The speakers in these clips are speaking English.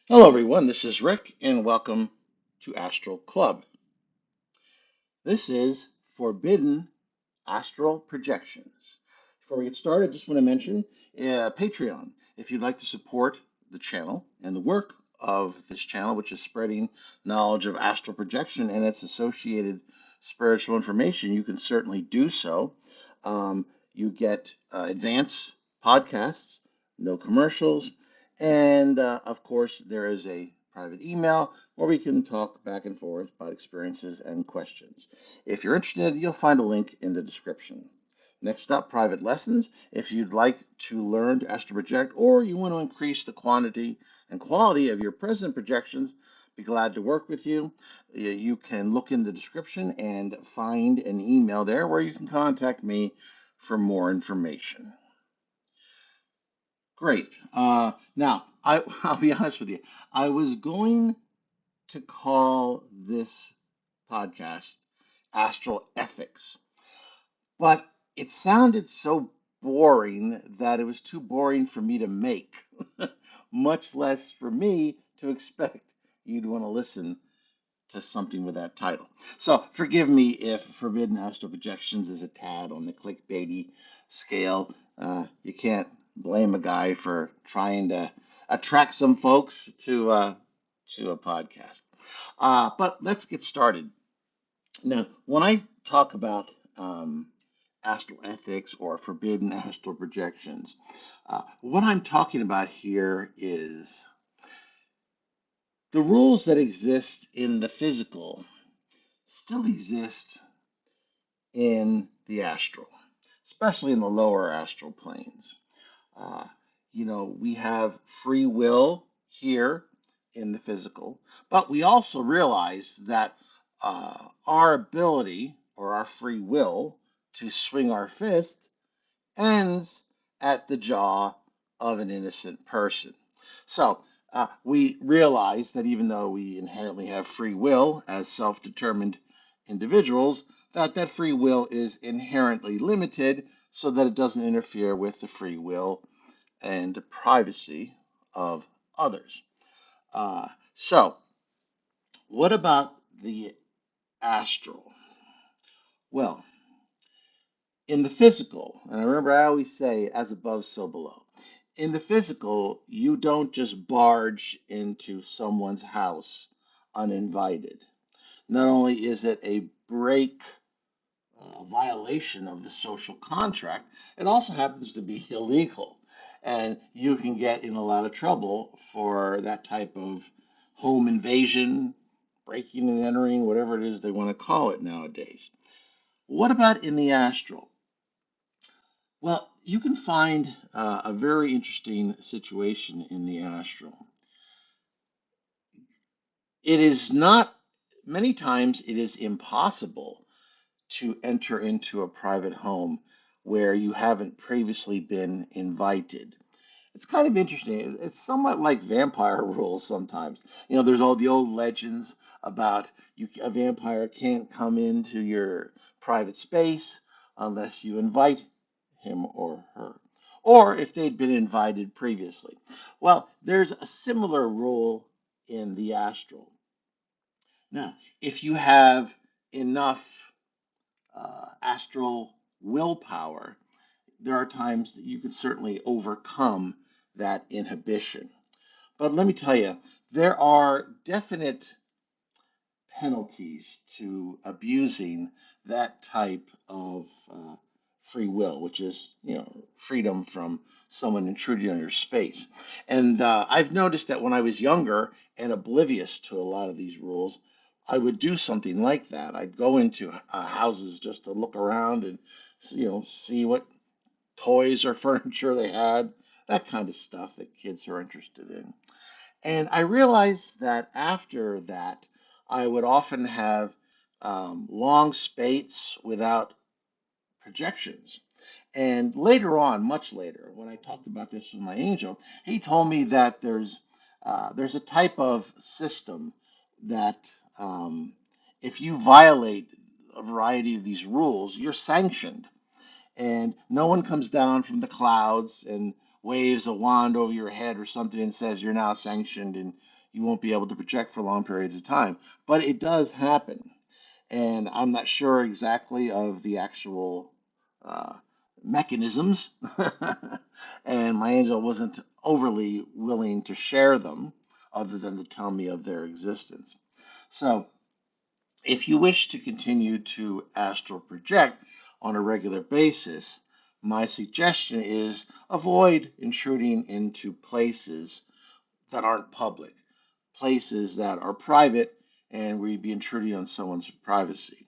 Hello, everyone. This is Rick, and welcome to Astral Club. This is Forbidden Astral Projections. Before we get started, I just want to mention Patreon. If you'd like to support the channel and the work of this channel, which is spreading knowledge of astral projection and its associated spiritual information, you can certainly do so. You get advanced podcasts, no commercials, and of course, there is a private email where we can talk back and forth about experiences and questions. If you're interested, you'll find a link in the description. Next up, private lessons. If you'd like to learn to astral project or you want to increase the quantity and quality of your present projections, be glad to work with you. You can look in the description and find an email there where you can contact me for more information. Great. I'll be honest with you. I was going to call this podcast Astral Ethics, but it sounded so boring that it was too boring for me to make, much less for me to expect you'd want to listen to something with that title. So forgive me if Forbidden Astral Projections is a tad on the clickbaity scale. You can't blame a guy for trying to attract some folks to a podcast. But let's get started. Now, when I talk about astral ethics or forbidden astral projections, what I'm talking about here is the rules that exist in the physical still exist in the astral, especially in the lower astral planes. Uh, we have free will here in the physical, but we also realize that our ability or our free will to swing our fist ends at the jaw of an innocent person. So we realize that even though we inherently have free will as self-determined individuals, that free will is inherently limited so that it doesn't interfere with the free will and privacy of others. So, what about the astral? Well, in the physical, and I remember I always say, as above, so below. In the physical, you don't just barge into someone's house uninvited. Not only is it a break, a violation of the social contract, it also happens to be illegal. And you can get in a lot of trouble for that type of home invasion, breaking and entering, whatever it is they want to call it nowadays. What about in the astral? Well, you can find a very interesting situation in the astral. It is not, many times, it is impossible to enter into a private home where you haven't previously been invited. It's kind of interesting. It's somewhat like vampire rules sometimes. There's all the old legends about a vampire can't come into your private space unless you invite him or her, or if they'd been invited previously. Well, there's a similar rule in the astral. Now, if you have enough astral willpower, there are times that you can certainly overcome that inhibition. But let me tell you, there are definite penalties to abusing that type of free will, which is, freedom from someone intruding on your space. And I've noticed that when I was younger and oblivious to a lot of these rules, I would do something like that. I'd go into houses just to look around and, see what toys or furniture they had, that kind of stuff that kids are interested in. And I realized that after that, I would often have long spates without projections. And later on, much later, when I talked about this with my angel, he told me that there's a type of system that if you violate a variety of these rules, you're sanctioned and no one comes down from the clouds and waves a wand over your head or something and says you're now sanctioned and you won't be able to project for long periods of time. But it does happen. And I'm not sure exactly of the actual uh, mechanisms. And my angel wasn't overly willing to share them other than to tell me of their existence. So, if you wish to continue to astral project on a regular basis, my suggestion is avoid intruding into places that aren't public, places that are private, and where you'd be intruding on someone's privacy.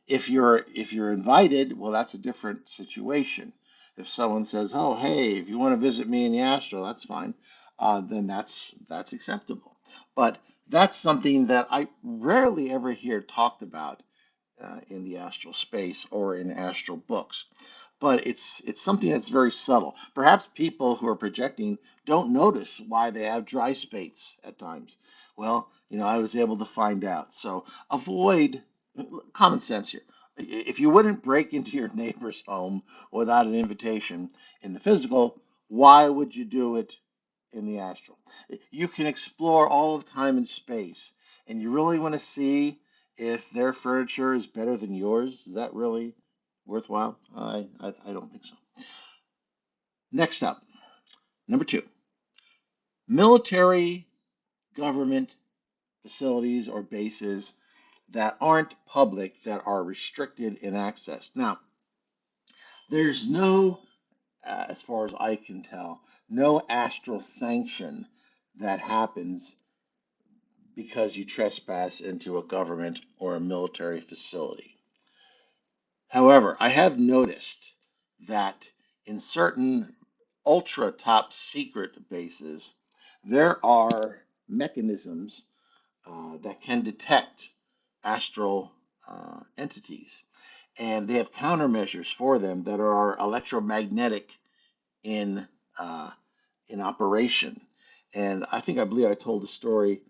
If you're invited, well, that's a different situation. If someone says, "Oh, hey, if you want to visit me in the astral, that's fine," then that's acceptable. But that's something that I rarely ever hear talked about in the astral space or in astral books. But it's something that's very subtle. Perhaps people who are projecting don't notice why they have dry space at times. Well, I was able to find out. So avoid common sense here. If you wouldn't break into your neighbor's home without an invitation in the physical, why would you do it in the astral? You can explore all of time and space, and you really want to see if their furniture is better than yours. Is that really worthwhile? I don't think so. Next up, number two, military government facilities or bases that aren't public, that are restricted in access. Now, there's no, as far as I can tell, no astral sanction that happens because you trespass into a government or a military facility. However, I have noticed that in certain ultra top secret bases, there are mechanisms that can detect astral entities, and they have countermeasures for them that are electromagnetic in uh, in operation. And I believe I told a story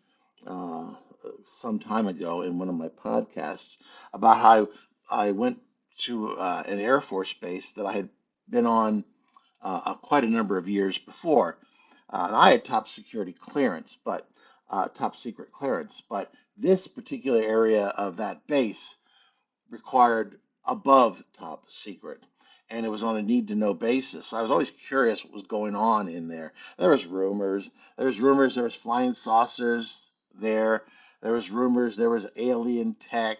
uh, some time ago in one of my podcasts about how I went to an Air Force base that I had been on quite a number of years before. And I had top security clearance, but top secret clearance. But this particular area of that base required above top secret. And it was on a need to know basis. So I was always curious what was going on in there. There was rumors. There was flying saucers there. There was rumors there was alien tech,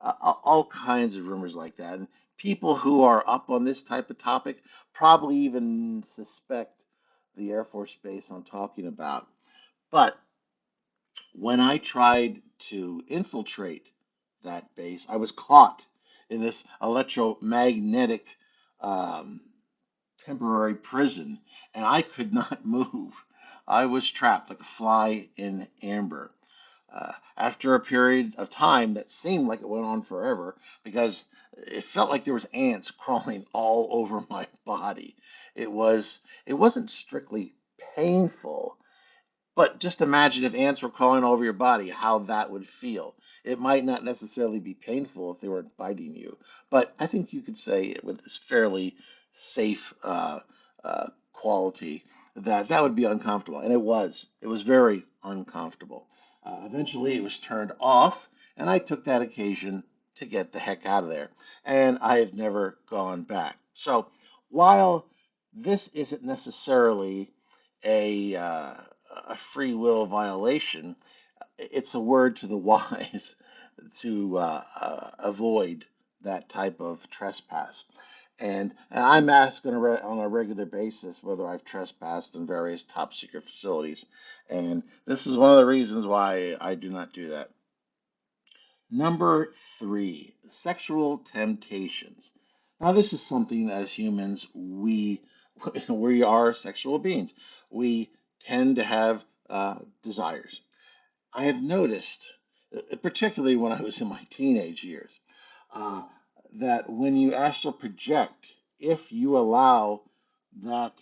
all kinds of rumors like that. And people who are up on this type of topic probably even suspect the Air Force Base I'm talking about. But when I tried to infiltrate that base, I was caught in this electromagnetic um, temporary prison, and I could not move. I was trapped like a fly in amber. After a period of time that seemed like it went on forever, because it felt like there was ants crawling all over my body. It wasn't strictly painful, but just imagine if ants were crawling all over your body, how that would feel. It might not necessarily be painful if they weren't biting you, but I think you could say it with this fairly safe quality that that would be uncomfortable, and it was. It was very uncomfortable. Eventually, it was turned off, and I took that occasion to get the heck out of there, and I have never gone back. So, while this isn't necessarily a a free will violation, it's a word to the wise to avoid that type of trespass. And I'm asked on a regular basis whether I've trespassed in various top secret facilities. And this is one of the reasons why I do not do that. Number three, sexual temptations. Now, this is something as humans, we are sexual beings. We tend to have desires. I have noticed, particularly when I was in my teenage years, uh, that when you astral project, if you allow that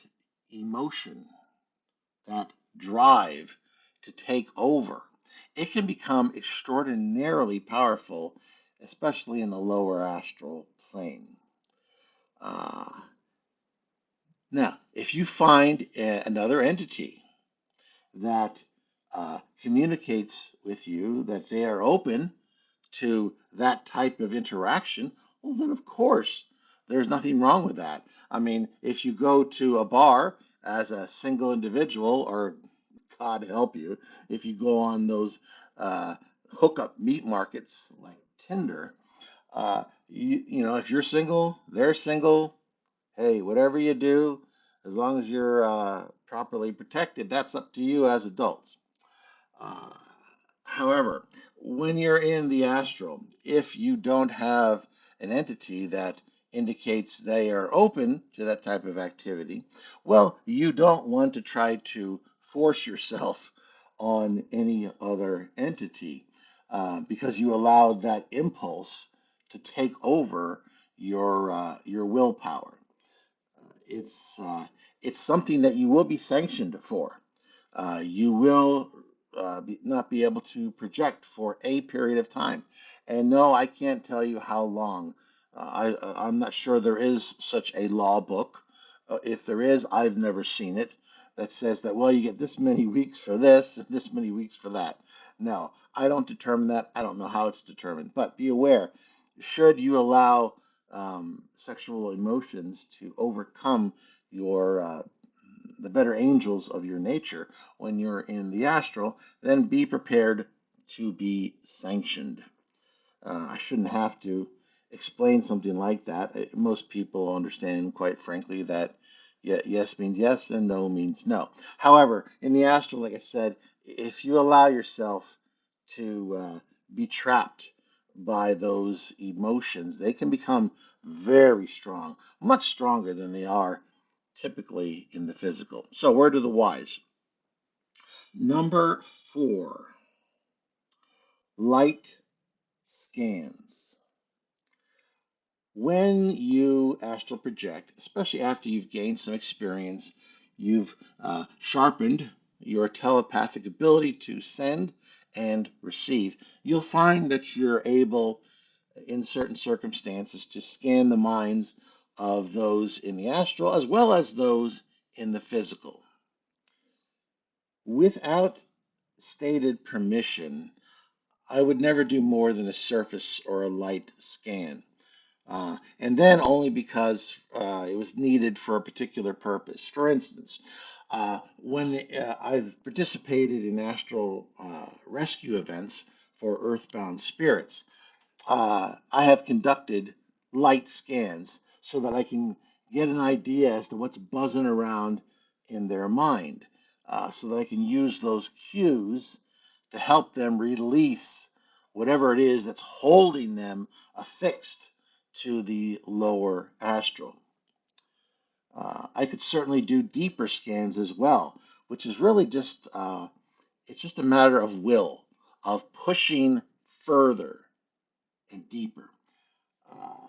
emotion, that drive to take over, it can become extraordinarily powerful, especially in the lower astral plane. Uh, Now, if you find another entity that communicates with you that they are open to that type of interaction, well, then of course there's nothing wrong with that. I mean, if you go to a bar as a single individual, or God help you, if you go on those uh, hookup meat markets like Tinder, if you're single, they're single. Hey, whatever you do, as long as you're properly protected, that's up to you as adults. Uh, However, when you're in the astral, if you don't have an entity that indicates they are open to that type of activity, well, you don't want to try to force yourself on any other entity because you allowed that impulse to take over your willpower. It's it's something that you will be sanctioned for. You will not be able to project for a period of time. And no, I can't tell you how long. I'm not sure there is such a law book. If there is, I've never seen it that says that, well, you get this many weeks for this and this many weeks for that. No, I don't determine that. I don't know how it's determined. But be aware, should you allow sexual emotions to overcome your the better angels of your nature when you're in the astral, then be prepared to be sanctioned. I shouldn't have to explain something like that. Most people understand, quite frankly, that yes means yes and no means no. However, in the astral, like I said, if you allow yourself to be trapped by those emotions, they can become very strong, much stronger than they are typically in the physical. So, word to the wise. Number 4, light scans. When you astral project, especially after you've gained some experience, you've sharpened your telepathic ability to send and receive, you'll find that you're able, in certain circumstances, to scan the minds of those in the astral as well as those in the physical. Without stated permission, I would never do more than a surface or a light scan. And then only because it was needed for a particular purpose. For instance, when I've participated in astral rescue events for earthbound spirits, I have conducted light scans so that I can get an idea as to what's buzzing around in their mind, so that I can use those cues to help them release whatever it is that's holding them affixed to the lower astral. I could certainly do deeper scans as well, which is really just it's just a matter of will, of pushing further and deeper. Uh,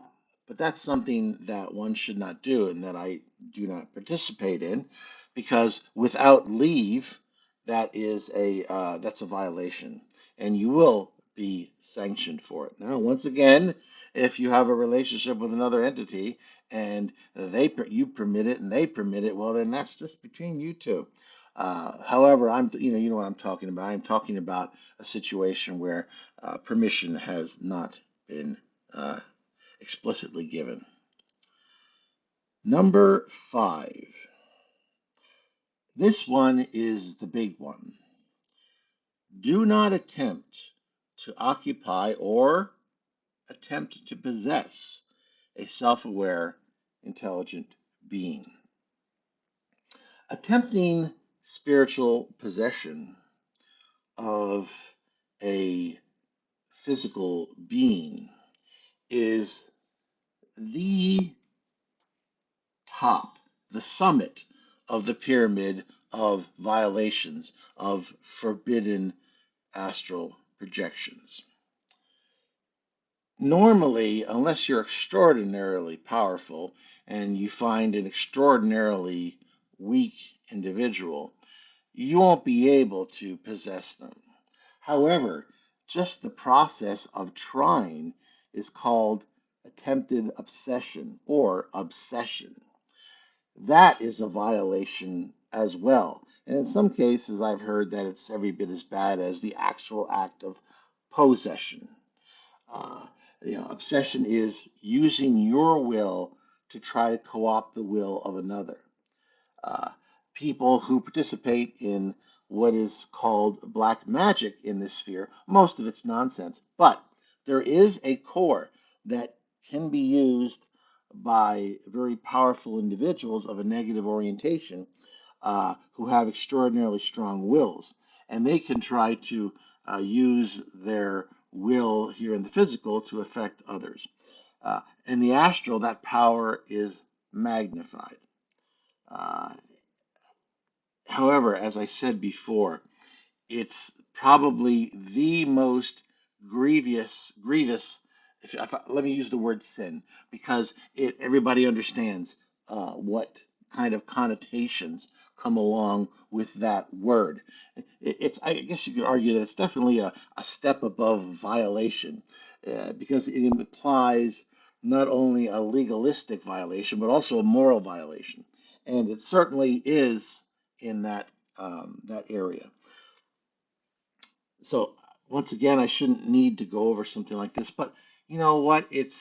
but that's something that one should not do and that I do not participate in because without leave, that's a violation and you will be sanctioned for it. Now, once again, if you have a relationship with another entity and you permit it and they permit it, well, then that's just between you two. However, you know what I'm talking about. I'm talking about a situation where permission has not been uh, explicitly given. Number 5. This one is the big one. Do not attempt to occupy or attempt to possess a self aware, intelligent being. Attempting spiritual possession of a physical being is the top, the summit of the pyramid of violations of forbidden astral projections. Normally, unless you're extraordinarily powerful and you find an extraordinarily weak individual, you won't be able to possess them. However, just the process of trying is called attempted obsession or obsession. That is a violation as well, And in some cases, I've heard that it's every bit as bad as the actual act of possession. Uh, obsession is using your will to try to co-opt the will of another. uh, People who participate in what is called black magic in this sphere, most of it's nonsense, but there is a core that can be used by very powerful individuals of a negative orientation who have extraordinarily strong wills. And they can try to use their will here in the physical to affect others. In the astral, that power is magnified. Uh, However, as I said before, it's probably the most grievous. Let me use the word sin because everybody understands what kind of connotations come along with that word. I guess you could argue that it's definitely a step above violation because it implies not only a legalistic violation but also a moral violation, and it certainly is in that area. So once again, I shouldn't need to go over something like this, but you know what? It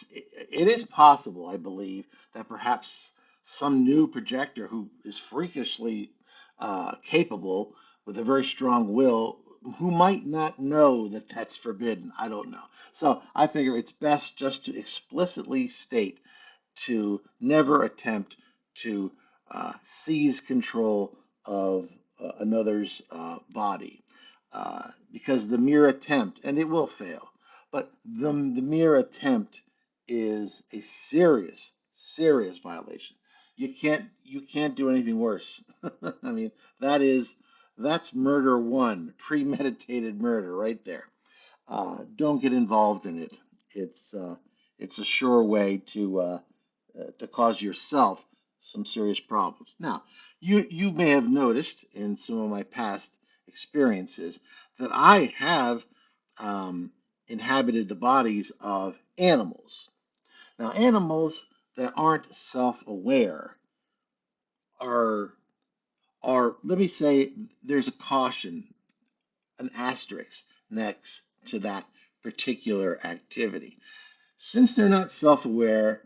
is possible, I believe, that perhaps some new projector who is freakishly capable with a very strong will, who might not know that that's forbidden. I don't know. So I figure it's best just to explicitly state to never attempt to seize control of another's body. Because the mere attempt, and it will fail, but the mere attempt is a serious violation. You can't do anything worse. I mean, that is that's murder one, premeditated murder right there. Don't get involved in it. It's uh, it's a sure way to cause yourself some serious problems. Now, you may have noticed in some of my past experiences that I have um, inhabited the bodies of animals. Now, animals that aren't self-aware are let me say there's a caution, an asterisk next to that particular activity. Since they're not self-aware,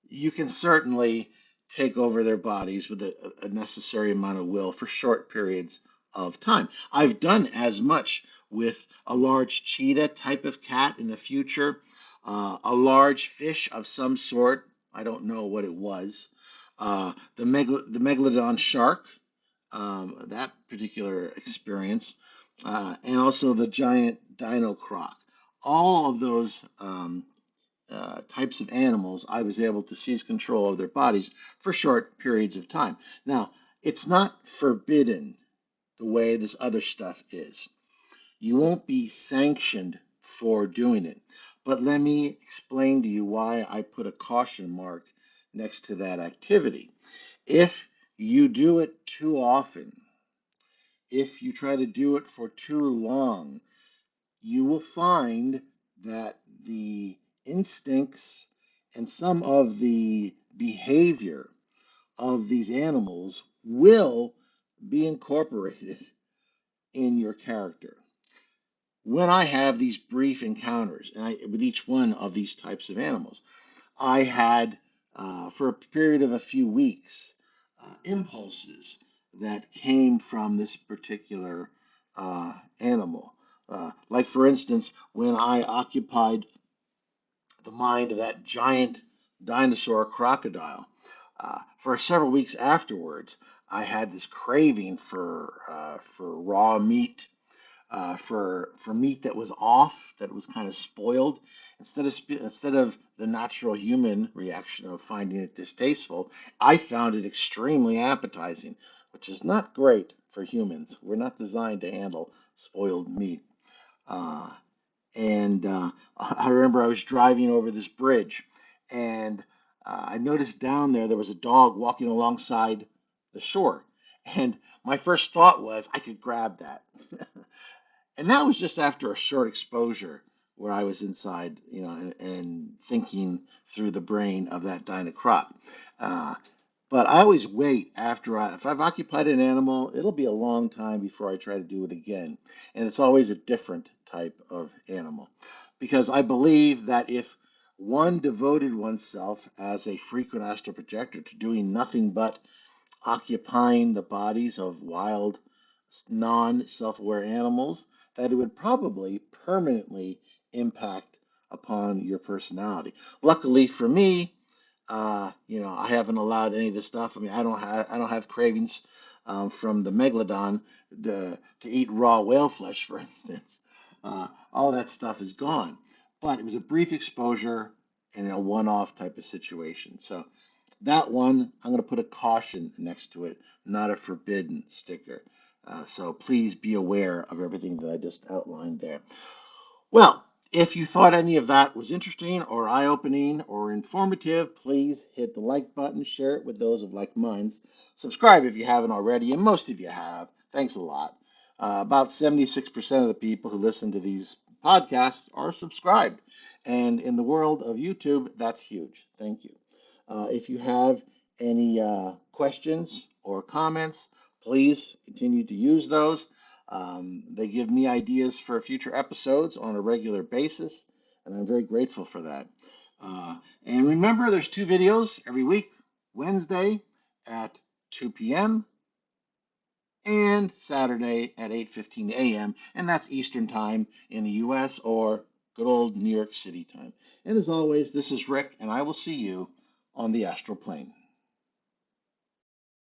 you can certainly take over their bodies with a necessary amount of will for short periods of time. I've done as much with a large cheetah type of cat in the future, a large fish of some sort. I don't know what it was. The megalodon shark, that particular experience, and also the giant dino croc. All of those types of animals, I was able to seize control of their bodies for short periods of time. Now, it's not forbidden the way this other stuff is. You won't be sanctioned for doing it. But let me explain to you why I put a caution mark next to that activity. If you do it too often, if you try to do it for too long, you will find that the instincts and some of the behavior of these animals will be incorporated in your character. When I have these brief encounters with each one of these types of animals, I had, for a period of a few weeks, impulses that came from this particular animal. Like, for instance, when I occupied the mind of that giant dinosaur crocodile, for several weeks afterwards, I had this craving for raw meat, for meat that was off, that was kind of spoiled. Instead of the natural human reaction of finding it distasteful, I found it extremely appetizing, which is not great for humans. We're not designed to handle spoiled meat. Uh, and I remember I was driving over this bridge, and I noticed down there was a dog walking alongside the shore. And my first thought was I could grab that. And that was just after a short exposure where I was inside, and thinking through the brain of that Dinah Crop. Uh, But I always wait if I've occupied an animal, it'll be a long time before I try to do it again. And it's always a different type of animal. Because I believe that if one devoted oneself as a frequent astral projector to doing nothing but occupying the bodies of wild, non-self-aware animals, that it would probably permanently impact upon your personality. Luckily for me, I haven't allowed any of this stuff. I mean, I don't have cravings from the megalodon to eat raw whale flesh, for instance. All that stuff is gone. But it was a brief exposure in a one-off type of situation. So that one, I'm going to put a caution next to it, not a forbidden sticker. So please be aware of everything that I just outlined there. Well, if you thought any of that was interesting or eye-opening or informative, please hit the like button, share it with those of like minds. Subscribe if you haven't already, and most of you have. Thanks a lot. About 76% of the people who listen to these podcasts are subscribed. And in the world of YouTube, that's huge. Thank you. If you have any questions or comments, please continue to use those. They give me ideas for future episodes on a regular basis, and I'm very grateful for that. And remember, there's two videos every week, Wednesday at 2 p.m. and Saturday at 8:15 a.m., and that's Eastern Time in the U.S. or good old New York City time. And as always, this is Rick, and I will see you on the astral plane.